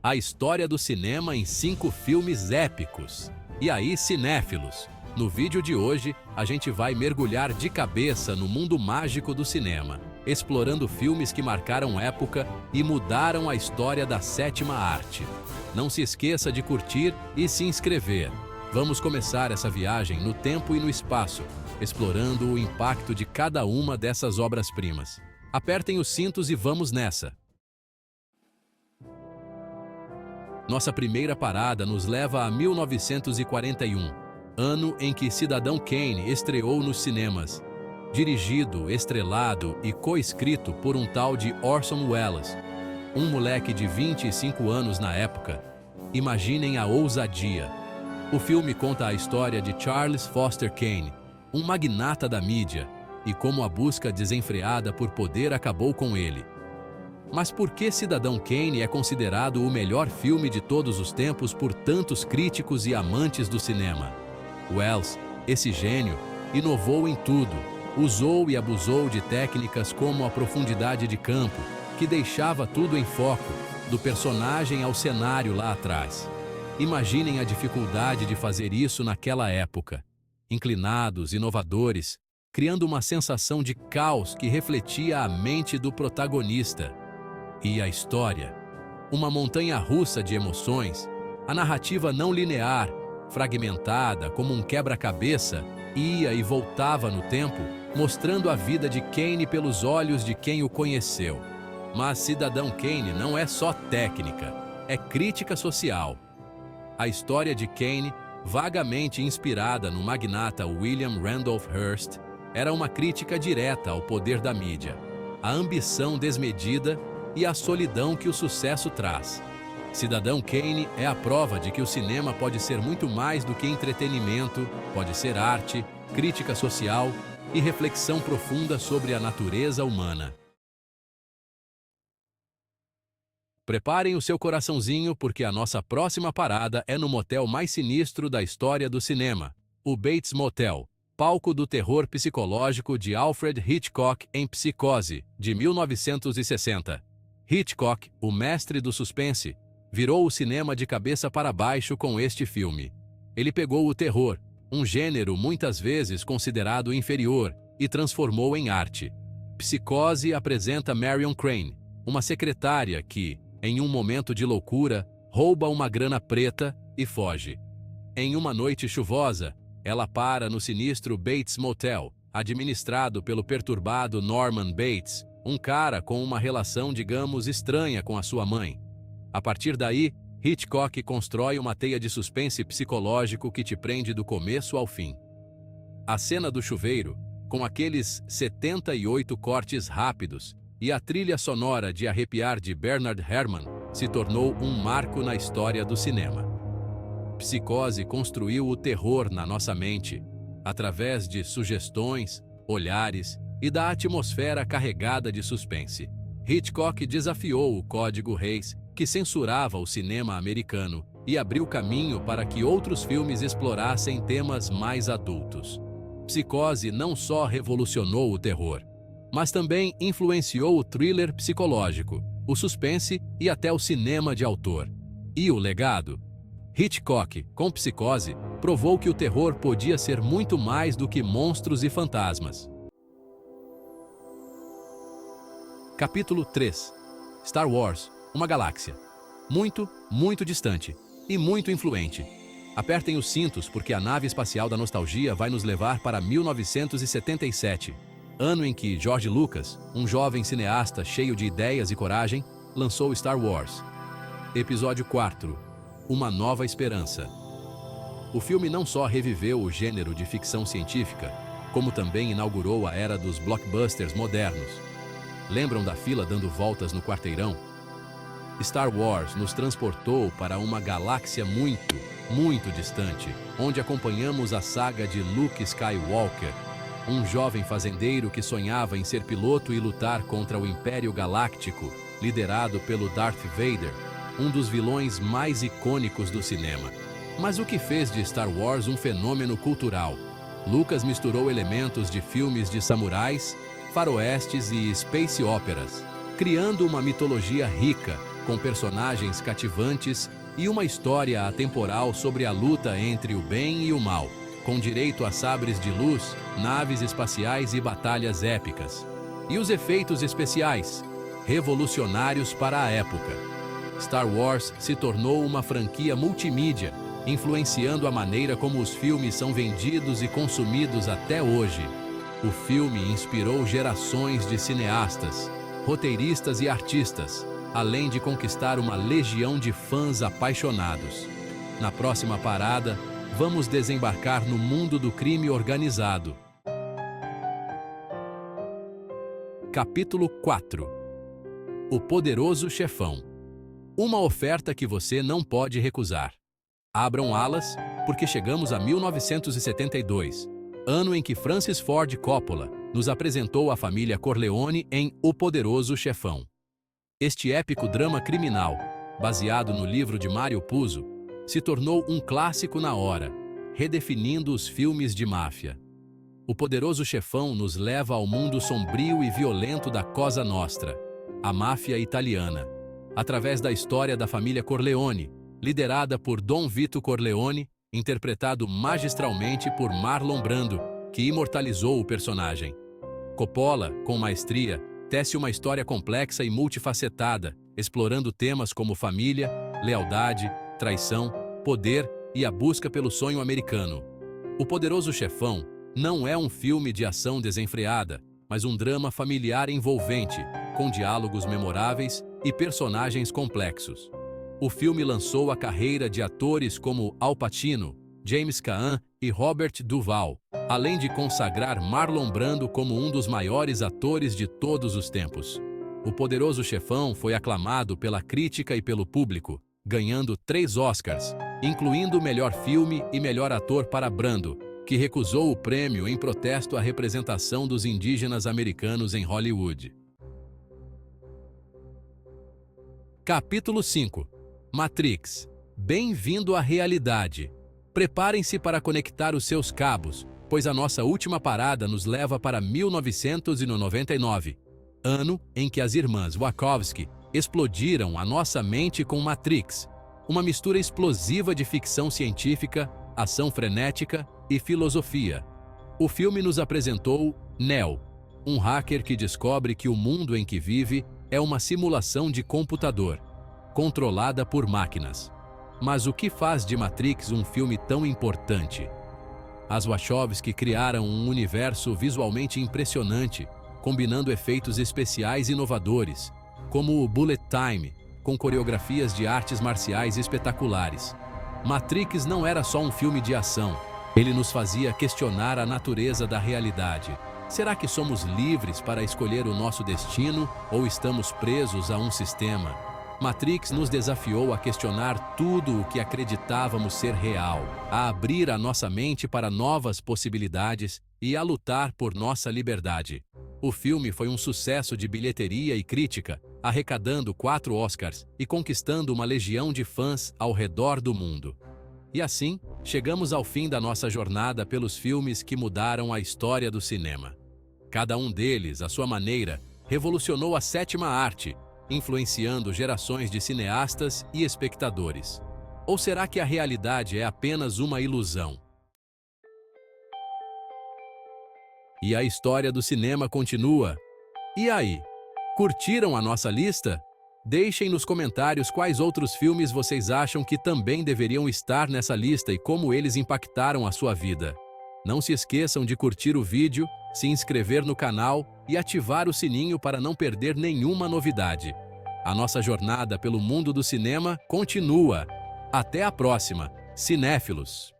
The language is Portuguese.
A história do cinema em 5 filmes épicos. E aí, cinéfilos? No vídeo de hoje, a gente vai mergulhar de cabeça no mundo mágico do cinema, explorando filmes que marcaram época e mudaram a história da sétima arte. Não se esqueça de curtir e se inscrever. Vamos começar essa viagem no tempo e no espaço, explorando o impacto de cada uma dessas obras-primas. Apertem os cintos e vamos nessa! Nossa primeira parada nos leva a 1941, ano em que Cidadão Kane estreou nos cinemas. Dirigido, estrelado e co-escrito por um tal de Orson Welles, um moleque de 25 anos na época. Imaginem a ousadia. O filme conta a história de Charles Foster Kane, um magnata da mídia, e como a busca desenfreada por poder acabou com ele. Mas por que Cidadão Kane é considerado o melhor filme de todos os tempos por tantos críticos e amantes do cinema? Welles, esse gênio, inovou em tudo, usou e abusou de técnicas como a profundidade de campo, que deixava tudo em foco, do personagem ao cenário lá atrás. Imaginem a dificuldade de fazer isso naquela época. Inclinados, inovadores, criando uma sensação de caos que refletia a mente do protagonista. E a história? Uma montanha-russa de emoções, a narrativa não linear, fragmentada como um quebra-cabeça, ia e voltava no tempo, mostrando a vida de Kane pelos olhos de quem o conheceu. Mas Cidadão Kane não é só técnica, é crítica social. A história de Kane, vagamente inspirada no magnata William Randolph Hearst, era uma crítica direta ao poder da mídia, a ambição desmedida e a solidão que o sucesso traz. Cidadão Kane é a prova de que o cinema pode ser muito mais do que entretenimento, pode ser arte, crítica social e reflexão profunda sobre a natureza humana. Preparem o seu coraçãozinho porque a nossa próxima parada é no motel mais sinistro da história do cinema, o Bates Motel, palco do terror psicológico de Alfred Hitchcock em Psicose, de 1960. Hitchcock, o mestre do suspense, virou o cinema de cabeça para baixo com este filme. Ele pegou o terror, um gênero muitas vezes considerado inferior, e transformou em arte. Psicose apresenta Marion Crane, uma secretária que, em um momento de loucura, rouba uma grana preta e foge. Em uma noite chuvosa, ela para no sinistro Bates Motel, administrado pelo perturbado Norman Bates, um cara com uma relação, digamos, estranha com a sua mãe. A partir daí, Hitchcock constrói uma teia de suspense psicológico que te prende do começo ao fim. A cena do chuveiro, com aqueles 78 cortes rápidos, e a trilha sonora de arrepiar de Bernard Herrmann, se tornou um marco na história do cinema. Psicose construiu o terror na nossa mente, através de sugestões, olhares e da atmosfera carregada de suspense. Hitchcock desafiou o Código Hays, que censurava o cinema americano, e abriu caminho para que outros filmes explorassem temas mais adultos. Psicose não só revolucionou o terror, mas também influenciou o thriller psicológico, o suspense e até o cinema de autor. E o legado? Hitchcock, com Psicose, provou que o terror podia ser muito mais do que monstros e fantasmas. Capítulo 3. Star Wars, uma galáxia. Muito, muito distante e muito influente. Apertem os cintos porque a nave espacial da nostalgia vai nos levar para 1977, ano em que George Lucas, um jovem cineasta cheio de ideias e coragem, lançou Star Wars. Episódio 4. Uma Nova Esperança. O filme não só reviveu o gênero de ficção científica, como também inaugurou a era dos blockbusters modernos. Lembram da fila dando voltas no quarteirão? Star Wars nos transportou para uma galáxia muito, muito distante, onde acompanhamos a saga de Luke Skywalker, um jovem fazendeiro que sonhava em ser piloto e lutar contra o Império Galáctico, liderado pelo Darth Vader, um dos vilões mais icônicos do cinema. Mas o que fez de Star Wars um fenômeno cultural? Lucas misturou elementos de filmes de samurais, faroestes e space operas, criando uma mitologia rica, com personagens cativantes e uma história atemporal sobre a luta entre o bem e o mal, com direito a sabres de luz, naves espaciais e batalhas épicas. E os efeitos especiais, revolucionários para a época. Star Wars se tornou uma franquia multimídia, influenciando a maneira como os filmes são vendidos e consumidos até hoje. O filme inspirou gerações de cineastas, roteiristas e artistas, além de conquistar uma legião de fãs apaixonados. Na próxima parada, vamos desembarcar no mundo do crime organizado. Capítulo 4. O Poderoso Chefão. Uma oferta que você não pode recusar. Abram alas, porque chegamos a 1972, ano em que Francis Ford Coppola nos apresentou a família Corleone em O Poderoso Chefão. Este épico drama criminal, baseado no livro de Mario Puzo, se tornou um clássico na hora, redefinindo os filmes de máfia. O Poderoso Chefão nos leva ao mundo sombrio e violento da Cosa Nostra, a máfia italiana, através da história da família Corleone, liderada por Dom Vito Corleone, interpretado magistralmente por Marlon Brando, que imortalizou o personagem. Coppola, com maestria, tece uma história complexa e multifacetada, explorando temas como família, lealdade, traição, poder e a busca pelo sonho americano. O Poderoso Chefão não é um filme de ação desenfreada, mas um drama familiar envolvente, com diálogos memoráveis e personagens complexos. O filme lançou a carreira de atores como Al Pacino, James Caan e Robert Duvall, além de consagrar Marlon Brando como um dos maiores atores de todos os tempos. O Poderoso Chefão foi aclamado pela crítica e pelo público, ganhando 3 Oscars, incluindo melhor filme e melhor ator para Brando, que recusou o prêmio em protesto à representação dos indígenas americanos em Hollywood. Capítulo 5. Matrix. Bem-vindo à realidade. Preparem-se para conectar os seus cabos, pois a nossa última parada nos leva para 1999, ano em que as irmãs Wachowski explodiram a nossa mente com Matrix, uma mistura explosiva de ficção científica, ação frenética e filosofia. O filme nos apresentou Neo, um hacker que descobre que o mundo em que vive é uma simulação de computador, controlada por máquinas. Mas o que faz de Matrix um filme tão importante? As Wachowski criaram um universo visualmente impressionante, combinando efeitos especiais inovadores, como o Bullet Time, com coreografias de artes marciais espetaculares. Matrix não era só um filme de ação, ele nos fazia questionar a natureza da realidade. Será que somos livres para escolher o nosso destino ou estamos presos a um sistema? Matrix nos desafiou a questionar tudo o que acreditávamos ser real, a abrir a nossa mente para novas possibilidades e a lutar por nossa liberdade. O filme foi um sucesso de bilheteria e crítica, arrecadando 4 Oscars e conquistando uma legião de fãs ao redor do mundo. E assim, chegamos ao fim da nossa jornada pelos filmes que mudaram a história do cinema. Cada um deles, à sua maneira, revolucionou a sétima arte, influenciando gerações de cineastas e espectadores. Ou será que a realidade é apenas uma ilusão? E a história do cinema continua. E aí? Curtiram a nossa lista? Deixem nos comentários quais outros filmes vocês acham que também deveriam estar nessa lista e como eles impactaram a sua vida. Não se esqueçam de curtir o vídeo, se inscrever no canal e ativar o sininho para não perder nenhuma novidade. A nossa jornada pelo mundo do cinema continua. Até a próxima, cinéfilos!